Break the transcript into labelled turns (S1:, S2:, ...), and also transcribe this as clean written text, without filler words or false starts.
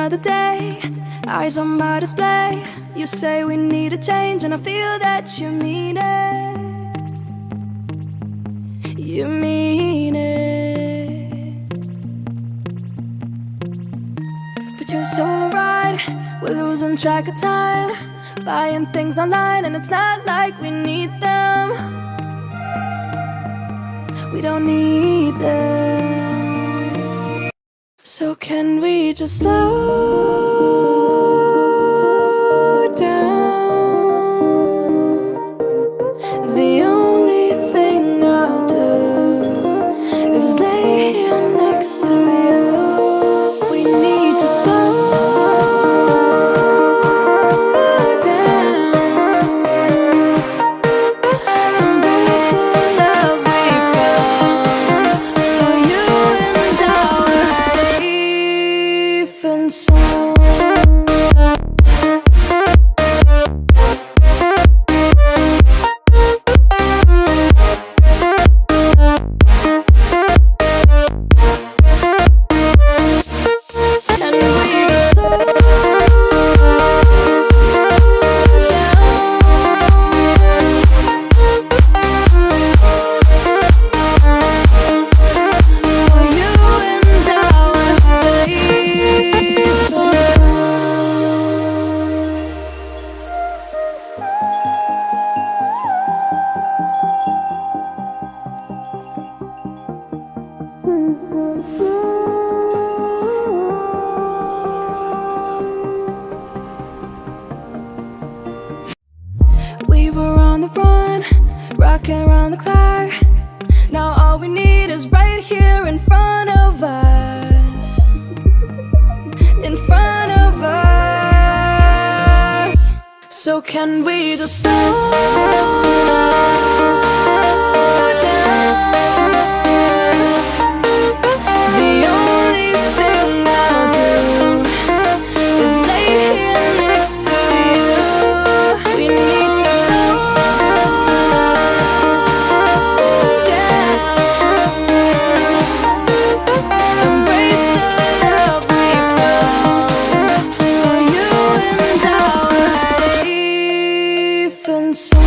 S1: another day, eyes on my display. You say we need a change, and I feel that you mean it. You mean it. But you're so right, we're losing track of time, buying things online, and it's not like we need them. We don't need them. So can we just slow down? The only thing I'll do is lay here next to you. We need to slow down. Embrace the love we found. For you and I are safe and sound. We were on the run, rocking around the clock. Now all we need is right here in front of us. In front of us. So can we just slow down? The only thing I'll do is lay here next to you. We need to slow down. Embrace the love we found. For you and I are safe and sound.